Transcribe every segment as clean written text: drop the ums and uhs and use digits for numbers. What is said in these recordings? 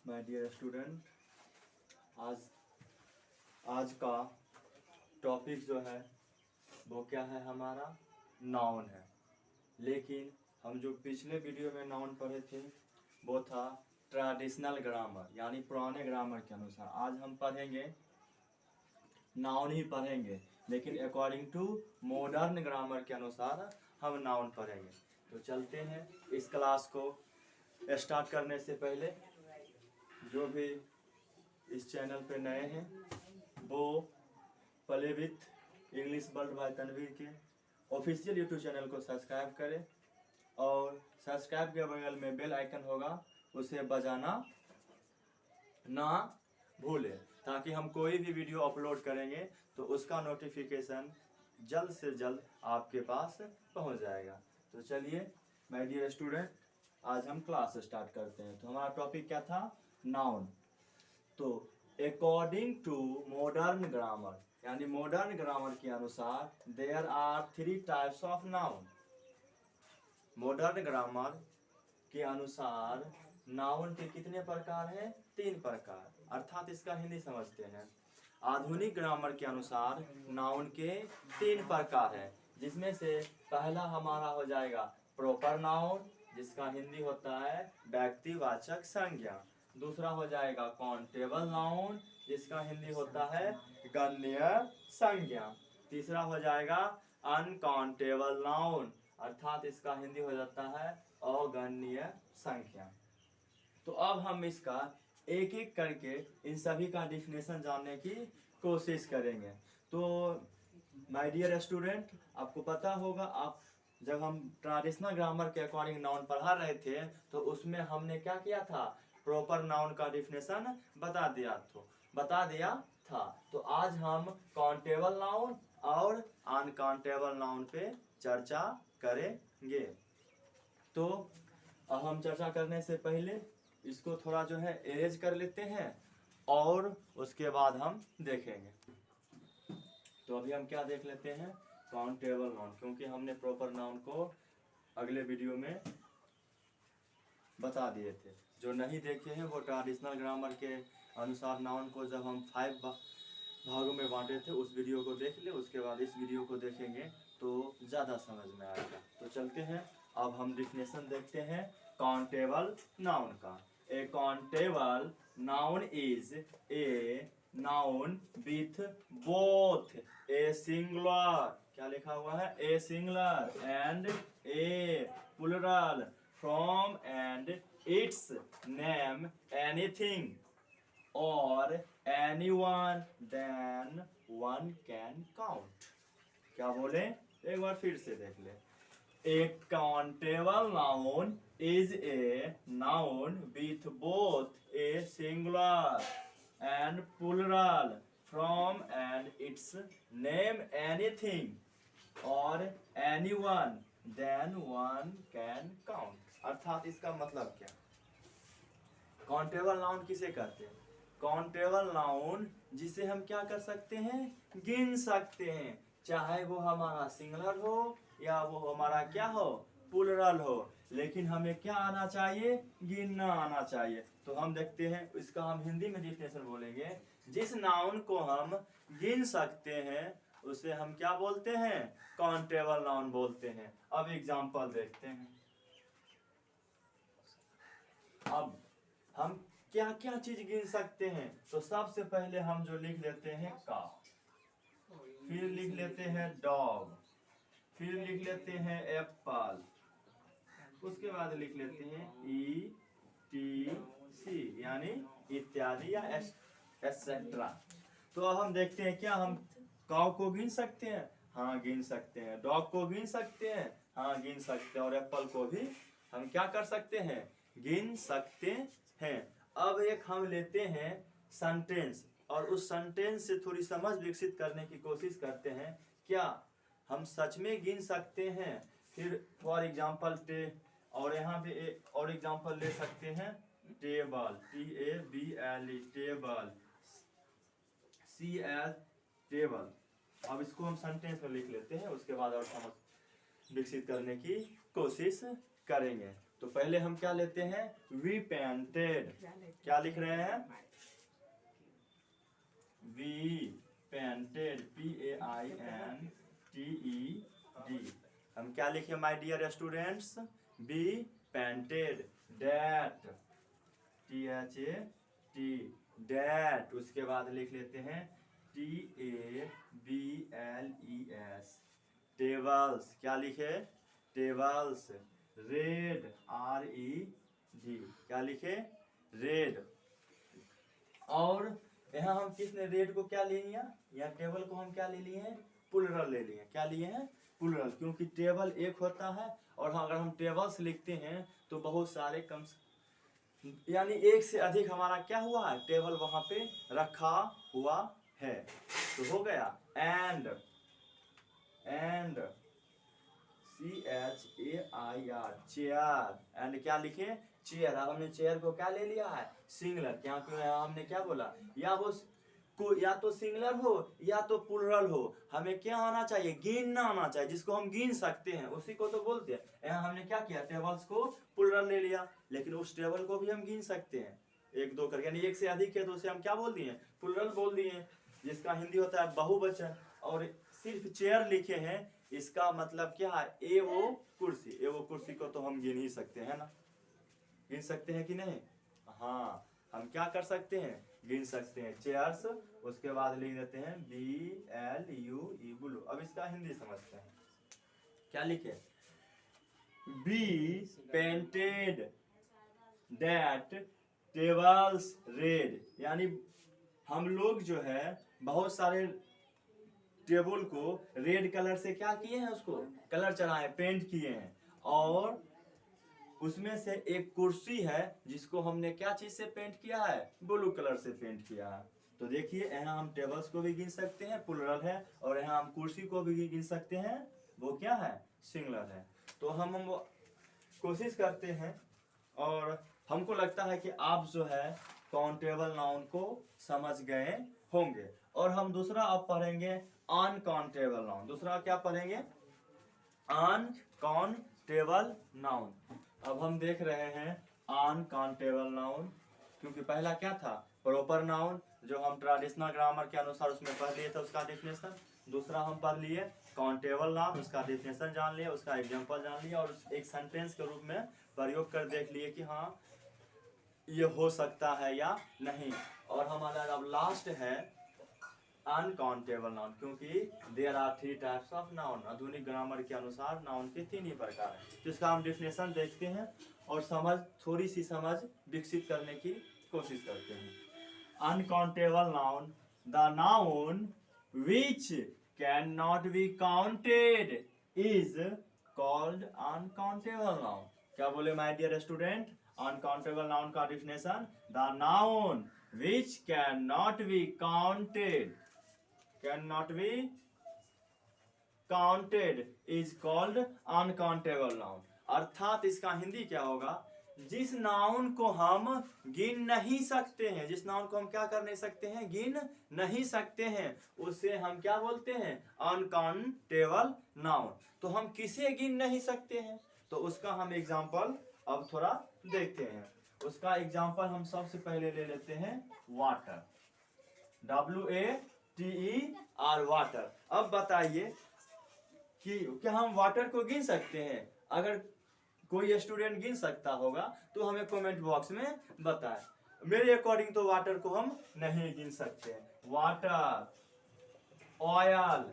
My dear student, आज का topic जो है वो क्या है, हमारा नाउन है। लेकिन हम जो पिछले वीडियो में नाउन पढ़े थे वो था ट्रेडिशनल ग्रामर, यानी पुराने ग्रामर के अनुसार। आज हम पढ़ेंगे नाउन ही पढ़ेंगे, लेकिन अकॉर्डिंग टू मॉडर्न ग्रामर के अनुसार हम नाउन पढ़ेंगे। तो चलते हैं इस क्लास को स्टार्ट करने से पहले जो भी इस चैनल पे नए हैं वो play with English world by Tanveer के ऑफिशियल यूट्यूब चैनल को सब्सक्राइब करें और सब्सक्राइब के बगल में बेल आइकन होगा, उसे बजाना ना भूलें, ताकि हम कोई भी वीडियो अपलोड करेंगे तो उसका नोटिफिकेशन जल्द से जल्द आपके पास पहुंच जाएगा। तो चलिए माय डियर स्टूडेंट, आज हम क्लास स्टार्ट करते हैं। तो हमारा टॉपिक क्या था, नाउन। तो अकॉर्डिंग टू मॉडर्न ग्रामर, यानी मॉडर्न ग्रामर के अनुसार there are 3 types of noun. Modern grammar के अनुसार नाउन के कितने प्रकार हैं? 3 प्रकार, अर्थात इसका हिंदी समझते हैं। आधुनिक ग्रामर के अनुसार नाउन के 3 प्रकार हैं, जिसमें से पहला हमारा हो जाएगा प्रॉपर नाउन, जिसका हिंदी होता है व्यक्तिवाचक संज्ञा। दूसरा हो जाएगा काउंटेबल नाउन, जिसका हिंदी होता है गणनीय संज्ञा। तीसरा हो जाएगा अनकाउंटेबल नाउन, अर्थात इसका हिंदी हो जाता है अगणनीय संख्या। तो अब हम इसका एक एक करके इन सभी का डिफिनेशन जानने की कोशिश करेंगे। तो माय डियर स्टूडेंट, आपको पता होगा, आप जब हम ट्रेडिशनल ग्रामर के अकॉर्डिंग नाउन पढ़ा रहे थे तो उसमें हमने क्या किया था, प्रॉपर नाउन का डिफिनेशन बता दिया था। तो आज हम काउंटेबल नाउन और अनकाउंटेबल नाउन पे चर्चा करेंगे। तो अब हम चर्चा करने से पहले इसको थोड़ा जो है अरेंज कर लेते हैं और उसके बाद हम देखेंगे। तो अभी हम क्या देख लेते हैं, काउंटेबल नाउन, क्योंकि हमने प्रॉपर नाउन को अगले वीडियो में बता दिए थे। जो नहीं देखे हैं वो ट्रेडिशनल ग्रामर के अनुसार नाउन को जब हम 5 भागों में बांटे थे उस वीडियो को देख ले, उसके बाद इस वीडियो को देखेंगे तो ज़्यादा समझ में आएगा। तो चलते हैं, अब हम डिफिनेशन देखते हैं काउंटेबल नाउन का। A countable noun is a noun with both a singular, क्या लिखा हुआ है, a singular and a plural from and its name anything or anyone then one can count। क्या बोले, एक बार फिर से देख ले। A countable noun is a noun with both a singular and plural from and its name anything or anyone then one can count। अर्थात इसका मतलब क्या, काउंटेबल नाउन किसे कहते हैं? काउंटेबल नाउन जिसे हम क्या कर सकते हैं, गिन सकते हैं, चाहे वो हमारा सिंगुलर हो या वो हमारा क्या हो, प्लूरल हो, लेकिन हमें क्या आना चाहिए, गिनना आना चाहिए। तो हम देखते हैं, इसका हम हिंदी में डिफिनेशन बोलेंगे। जिस नाउन को हम गिन सकते हैं उसे हम क्या बोलते हैं, काउंटेबल नाउन बोलते हैं। अब एग्जांपल देखते हैं। अब हम क्या क्या चीज गिन सकते हैं, तो सबसे पहले हम जो लिख लेते हैं काउ, फिर लिख लेते हैं डॉग, फिर लिख लेते हैं एप्पल, उसके बाद लिख लेते हैं ETC, यानी इत्यादि या एटसेट्रा। तो अब हम देखते हैं, क्या हम काउ को गिन सकते हैं? हाँ गिन सकते हैं। डॉग को गिन सकते हैं? हाँ गिन सकते हैं। और एप्पल को भी हम क्या कर सकते हैं, गिन सकते हैं। अब एक हम लेते हैं सेंटेंस और उस सेंटेंस से थोड़ी समझ विकसित करने की कोशिश करते हैं, क्या हम सच में गिन सकते हैं। फिर फॉर एग्जांपल और यहाँ पे एक और एग्जांपल ले सकते हैं, table, TABLE, table, CL, table. अब इसको हम सेंटेंस में लिख लेते हैं, उसके बाद और समझ विकसित करने की कोशिश करेंगे। तो पहले हम क्या लेते हैं, वी पेंटेड। क्या लिख रहे हैं, वी पेंटेड, PAINTED। हम क्या लिखे my dear students, B painted, that, THAT, that. उसके बाद लिख लेते हैं TABLES, टेबल्स। क्या लिखे, टेबल्स। रेड, RED, क्या लिखे, रेड। और यहाँ हम किसने रेड को क्या ले लिया, या टेबल को हम क्या ले लिए हैं, प्लुरल ले लिए। क्या लिए हैं, प्लुरल, क्योंकि टेबल एक होता है और अगर हम टेबल्स लिखते हैं तो बहुत सारे कम, यानी एक से अधिक हमारा क्या हुआ है, टेबल वहां पे रखा हुआ है। तो हो गया एंड, CHAIR, चेयर। एंड क्या लिखे, चेयर। अब हमने चेयर को क्या ले लिया है, सिंगुलर। क्या हमने क्या बोला, या वो को या तो सिंगुलर हो या तो प्लुरल हो, हमें क्या आना चाहिए, गिनना आना चाहिए, जिसको हम गिन सकते हैं उसी को तो बोलते हैं। यहाँ हमने क्या किया, टेबल्स को प्लुरल ले लिया, लेकिन उस टेबल को भी हम गिन सकते हैं एक दो करके, यानी एक से अधिक है तो उसे हम क्या बोल दिए, प्लुरल बोल दिए, जिसका हिंदी होता है बहुवचन। और सिर्फ चेयर लिखे हैं, इसका मतलब क्या है, ए वो कुर्सी। ए वो कुर्सी को तो हम गिन ही सकते हैं ना, गिन सकते हैं कि नहीं, हाँ हम क्या कर सकते हैं, गिन सकते हैं, चेयर्स। उसके बाद लिख देते हैं BLUE, ब्लू। अब इसका हिंदी समझते हैं, क्या लिखे, be painted that tables red. यानी हम लोग जो है बहुत सारे टेबल को रेड कलर से क्या किए हैं, उसको कलर चढ़ाए, पेंट किए हैं। और उसमें से एक कुर्सी है जिसको हमने क्या चीज से पेंट किया है, ब्लू कलर से पेंट किया है। तो देखिए यहाँ हम टेबल्स को भी गिन सकते हैं, प्लुरल है, और यहाँ हम कुर्सी को भी गिन सकते हैं, वो क्या है, सिंगुलर है। तो हम कोशिश करते हैं, और हमको लगता है कि आप जो है काउंटेबल नाउन को समझ गए होंगे। और हम दूसरा अब पढ़ेंगे अनकाउंटेबल नाउन। दूसरा क्या पढ़ेंगे, अनकाउंटेबल नाउन। अब हम देख रहे हैं अनकाउंटेबल नाउन, क्योंकि पहला क्या था, प्रॉपर नाउन, जो हम ट्रेडिशनल ग्रामर के अनुसार उसमें पढ़ लिए थे, उसका डेफिनेशन। दूसरा हम पढ़ लिए काउंटेबल नाउन, उसका डेफिनेशन जान लिए, उसका एग्जांपल जान लिया, और एक सेंटेंस के रूप में प्रयोग कर देख लिए कि हाँ ये हो सकता है या नहीं। और हमारा अब लास्ट है अनकाउंटेबल नाउन, क्योंकि there are 3 types of noun. आधुनिक ग्रामर के अनुसार नाउन के 3 ही प्रकार हैं, जिसका हम डेफिनेशन देखते हैं और थोड़ी सी समझ विकसित करने की कोशिश करते हैं। Uncountable noun, the noun which can not be counted is called uncountable noun. क्या बोले my dear student, uncountable noun का definition, the noun which cannot be counted is called uncountable noun। अर्थात इसका हिंदी क्या होगा, जिस नाउन को हम गिन नहीं सकते हैं, जिस नाउन को हम क्या कर नहीं सकते हैं, गिन नहीं सकते हैं, उसे हम क्या बोलते हैं, अनकाउंटेबल नाउन। तो हम किसे गिन नहीं सकते हैं, तो उसका हम एग्जांपल अब थोड़ा देखते हैं। उसका एग्जांपल हम सबसे पहले ले लेते हैं वाटर, WATER, वाटर। अब बताइए कि क्या हम वाटर को गिन सकते हैं? अगर कोई स्टूडेंट गिन सकता होगा तो हमें कमेंट बॉक्स में बताएं। मेरे अकॉर्डिंग तो वाटर को हम नहीं गिन सकते। वाटर, ऑयल,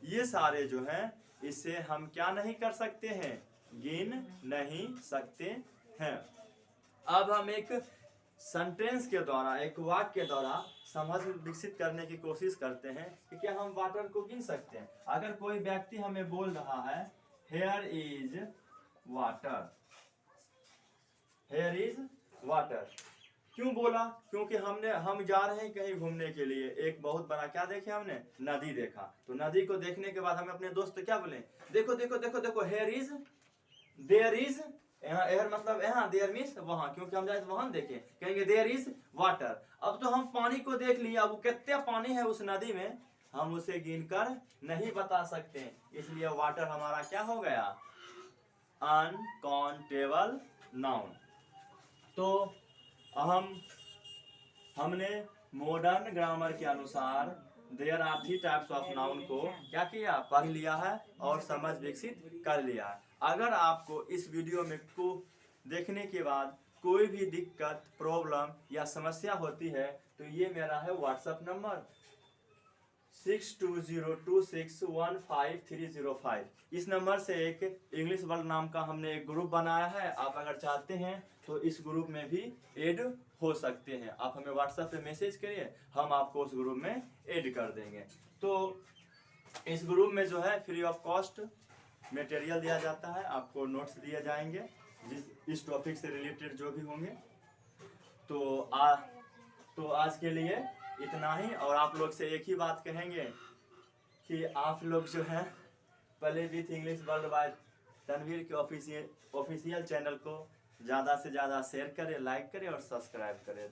ये सारे जो हैं इसे हम क्या नहीं कर सकते हैं, गिन नहीं सकते हैं। अब हम एक सेंटेंस के द्वारा, एक वाक्य के द्वारा समझ विकसित करने की कोशिश करते हैं कि क्या हम वाटर को गिन सकते हैं। अगर कोई व्यक्ति हमें बोल रहा है here is water, here is water, क्यों बोला, क्योंकि हम जा रहे हैं कहीं घूमने के लिए, एक बहुत बड़ा क्या देखे हमने, नदी देखा। तो नदी को देखने के बाद हम अपने दोस्त क्या बोले, देखो देखो देखो देखो, हेयर इज, देयर इज, यहाँ एयर मतलब यहाँ, देयर मीन्स वहां, क्योंकि हम जाए वहां देखें, कहेंगे देयर इज वाटर। अब तो हम पानी को देख लिया, अब कितना पानी है उस नदी में, हम उसे गिनकर नहीं बता सकते, इसलिए वाटर हमारा क्या हो गया, अनकाउंटेबल नाउन। तो हमने मॉडर्न ग्रामर के अनुसार there are 3 types of noun को क्या किया, पढ़ लिया है और समझ विकसित कर लिया है। अगर आपको इस वीडियो में को देखने के बाद कोई भी दिक्कत, प्रॉब्लम या समस्या होती है तो ये मेरा है व्हाट्सएप नंबर 6202615305। इस नंबर से एक इंग्लिश वर्ल्ड नाम का हमने एक ग्रुप बनाया है। आप अगर चाहते हैं तो इस ग्रुप में भी ऐड हो सकते हैं। आप हमें व्हाट्सएप पे मैसेज करिए, हम आपको उस ग्रुप में ऐड कर देंगे। तो इस ग्रुप में जो है फ्री ऑफ कॉस्ट मटेरियल दिया जाता है, आपको नोट्स दिए जाएंगे इस टॉपिक से रिलेटेड जो भी होंगे। तो आज के लिए इतना ही। और आप लोग से एक ही बात कहेंगे कि आप लोग जो है play with English world by Tanveer के ऑफिशियल चैनल को ज़्यादा से ज़्यादा शेयर करें, लाइक करें और सब्सक्राइब करें।